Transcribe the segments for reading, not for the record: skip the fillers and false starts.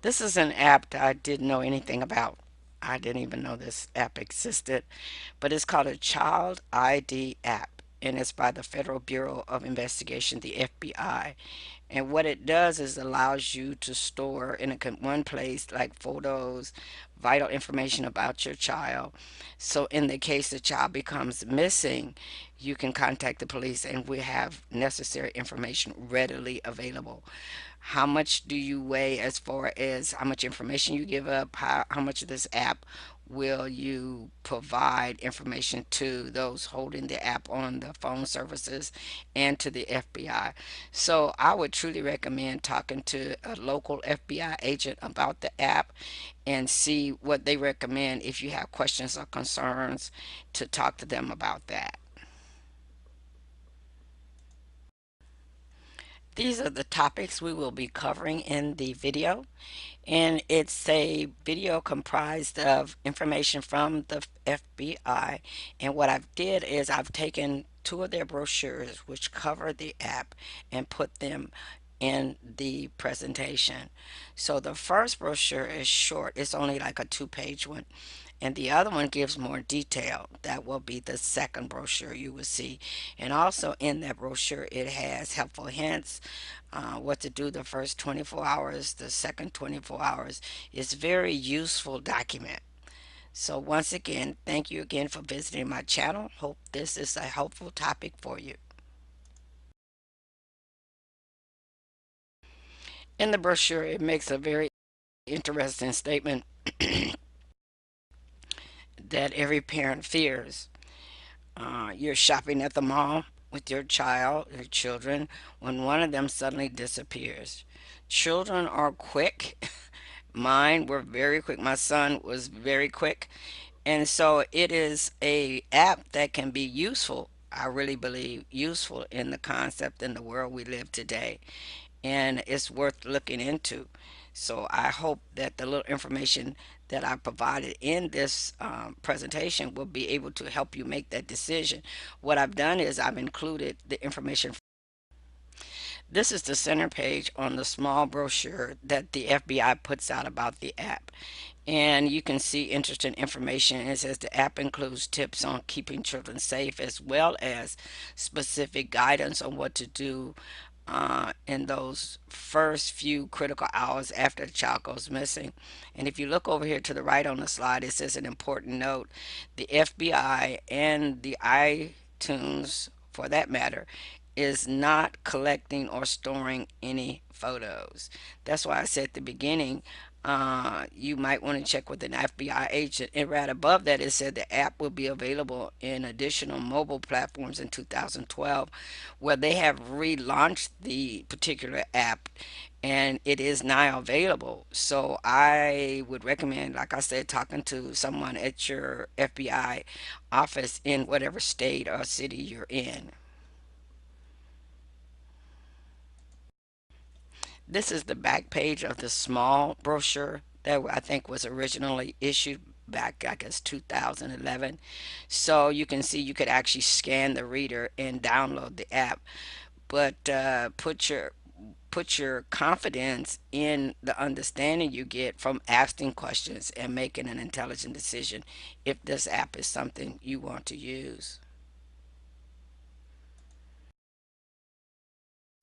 This is an app that I didn't know anything about. I didn't even know this app existed, but it's called a Child ID app, and it's by the Federal Bureau of Investigation, the FBI. And what it does is allows you to store in one place like photos, vital information about your child. So in the case the child becomes missing, you can contact the police and we have necessary information readily available. How much do you weigh as far as how much information you give up? How much of this app will you provide information to those holding the app on the phone services and to the FBI? So I would truly recommend talking to a local FBI agent about the app and see what they recommend if you have questions or concerns to talk to them about that. These are the topics we will be covering in the video, and it's a video comprised of information from the FBI. And what I've did is I've taken two of their brochures which cover the app and put them in the presentation. So the first brochure is short, it's only like a two-page one, and the other one gives more detail. That will be the second brochure you will see. And also in that brochure it has helpful hints, what to do the first 24 hours, the second 24 hours. It's very useful document. So once again, thank you again for visiting my channel. Hope this is a helpful topic for you. In the brochure, it makes a very interesting statement that every parent fears. You're shopping at the mall with your child, your children, when one of them suddenly disappears. Children are quick. Mine were very quick. My son was very quick. And so it is a app that can be useful. I really believe useful in the concept in the world we live today, and it's worth looking into. So I hope that the little information that I provided in this presentation will be able to help you make that decision. What I've done is I've included the information. This is the center page on the small brochure that the FBI puts out about the app. And you can see interesting information. It says the app includes tips on keeping children safe as well as specific guidance on what to do in those first few critical hours after the child goes missing. And if you look over here to the right on the slide, it says an important note. The FBI and the iTunes, for that matter, is not collecting or storing any photos. That's why I said at the beginning, you might want to check with an FBI agent. And right above that, it said the app will be available in additional mobile platforms in 2012, where they have relaunched the particular app and it is now available. So I would recommend, like I said, talking to someone at your FBI office in whatever state or city you're in. This is the back page of the small brochure that I think was originally issued back, I guess, 2011. So you can see you could actually scan the reader and download the app, but put your confidence in the understanding you get from asking questions and making an intelligent decision if this app is something you want to use.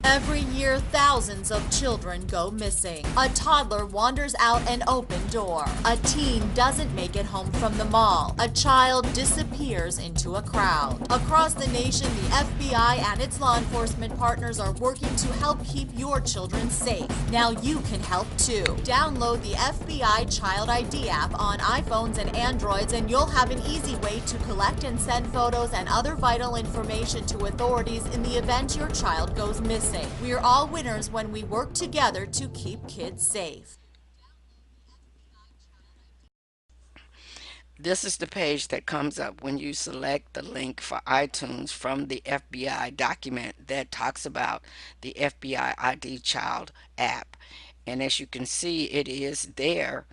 Every year, thousands of children go missing. A toddler wanders out an open door. A teen doesn't make it home from the mall. A child disappears into a crowd. Across the nation, the FBI and its law enforcement partners are working to help keep your children safe. Now you can help too. Download the FBI Child ID app on iPhones and Androids, and you'll have an easy way to collect and send photos and other vital information to authorities in the event your child goes missing. We are all winners when we work together to keep kids safe. This is the page that comes up when you select the link for iTunes from the FBI document that talks about the FBI ID Child app. And as you can see, it is there.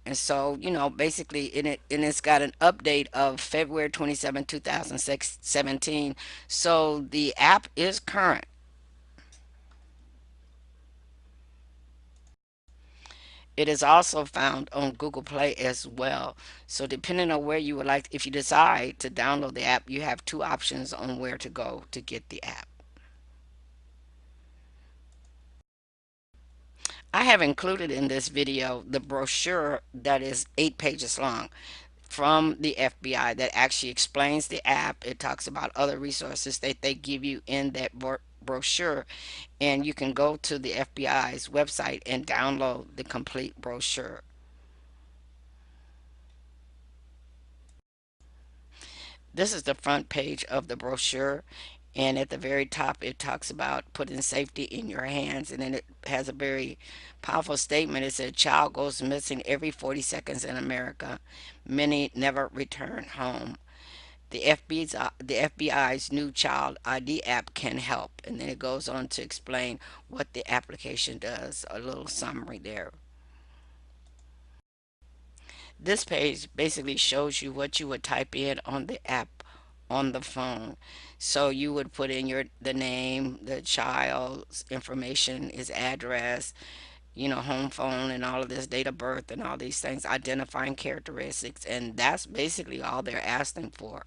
And so, basically, it's got an update of February 27, 2017. So the app is current. It is also found on Google Play as well. So depending on where you would like, if you decide to download the app, you have two options on where to go to get the app. I have included in this video the brochure that is 8 pages long from the FBI that actually explains the app. It talks about other resources that they give you in that brochure, and you can go to the FBI's website and download the complete brochure. This is the front page of the brochure, and at the very top it talks about putting safety in your hands, and then it has a very powerful statement. It said a child goes missing every 40 seconds in America. Many never return home. The FBI's new child ID app can help. And then it goes on to explain what the application does, a little summary there. This page basically shows you what you would type in on the app on the phone. So you would put in the name, the child's information, his address, home phone, and all of this, date of birth, and all these things, identifying characteristics, and that's basically all they're asking for.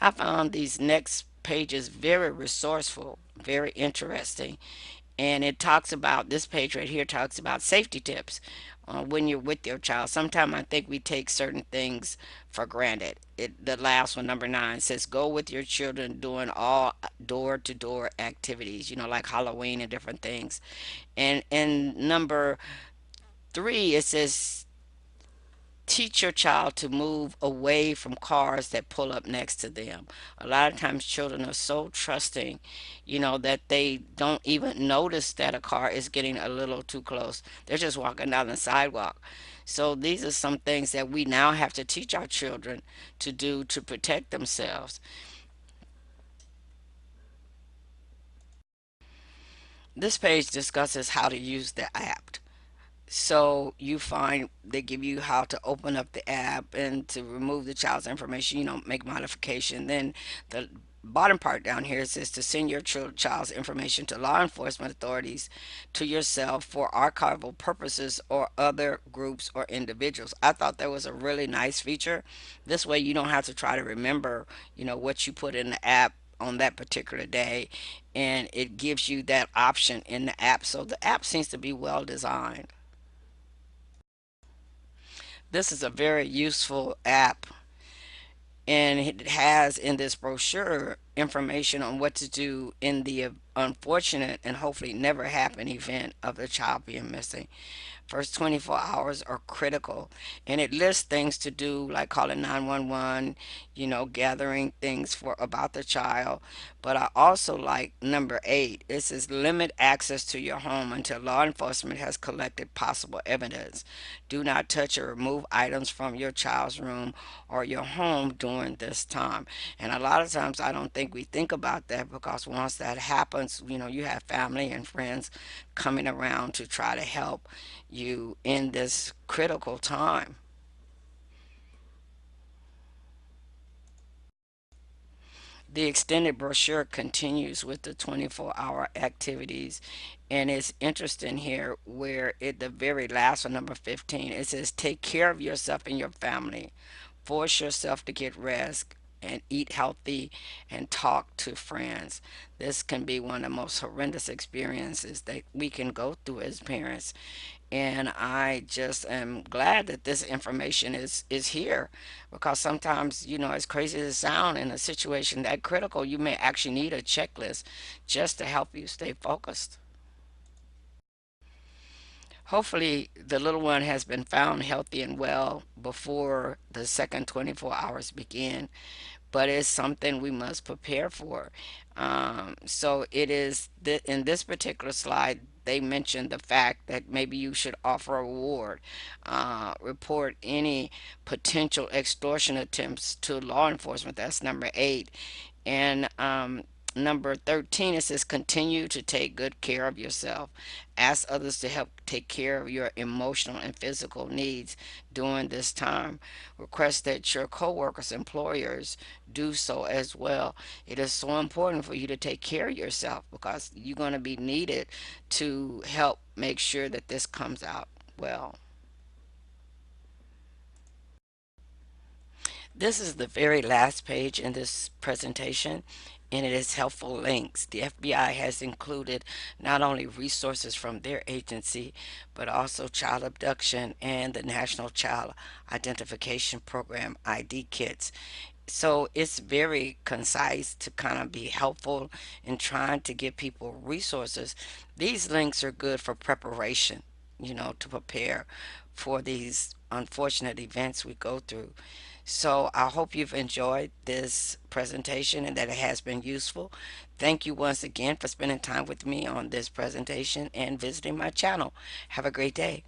I found these next pages very resourceful, very interesting. And it talks about, this page right here talks about safety tips when you're with your child. Sometimes I think we take certain things for granted. The last one, number 9, says go with your children doing all door to door activities, like Halloween and different things. And number 3, it says teach your child to move away from cars that pull up next to them. A lot of times children are so trusting, that they don't even notice that a car is getting a little too close. They're just walking down the sidewalk. So these are some things that we now have to teach our children to do to protect themselves. This page discusses how to use the app. So you find they give you how to open up the app and to remove the child's information, make modification. Then the bottom part down here says to send your child's information to law enforcement authorities, to yourself for archival purposes, or other groups or individuals. I thought that was a really nice feature. This way you don't have to try to remember, what you put in the app on that particular day, and it gives you that option in the app. So the app seems to be well designed. This is a very useful app, and it has in this brochure information on what to do in the unfortunate and hopefully never happen event of the child being missing. First 24 hours are critical, and it lists things to do like calling 911, gathering things for about the child. But I also like number 8. It says limit access to your home until law enforcement has collected possible evidence. Do not touch or remove items from your child's room or your home during this time. And a lot of times I don't think we think about that, because once that happens, you have family and friends coming around to try to help you in this critical time. The extended brochure continues with the 24-hour activities, and it's interesting here where the very last one, number 15, it says take care of yourself and your family. Force yourself to get rest and eat healthy and talk to friends. This can be one of the most horrendous experiences that we can go through as parents. And I just am glad that this information is here, because sometimes, as crazy as it sounds, in a situation that critical, you may actually need a checklist just to help you stay focused. Hopefully, the little one has been found healthy and well before the second 24 hours begin, but it's something we must prepare for. So it is in this particular slide, they mentioned the fact that maybe you should offer a reward, report any potential extortion attempts to law enforcement. That's number 8. And Number 13, it says continue to take good care of yourself. Ask others to help take care of your emotional and physical needs during this time. Request that your coworkers, employers do so as well. It is so important for you to take care of yourself because you're going to be needed to help make sure that this comes out well. This is the very last page in this presentation, and it is helpful links. The FBI has included not only resources from their agency, but also child abduction and the National Child Identification Program ID kits. So it's very concise to kind of be helpful in trying to give people resources. These links are good for preparation, to prepare for these unfortunate events we go through. So I hope you've enjoyed this presentation and that it has been useful. Thank you once again for spending time with me on this presentation and visiting my channel. Have a great day.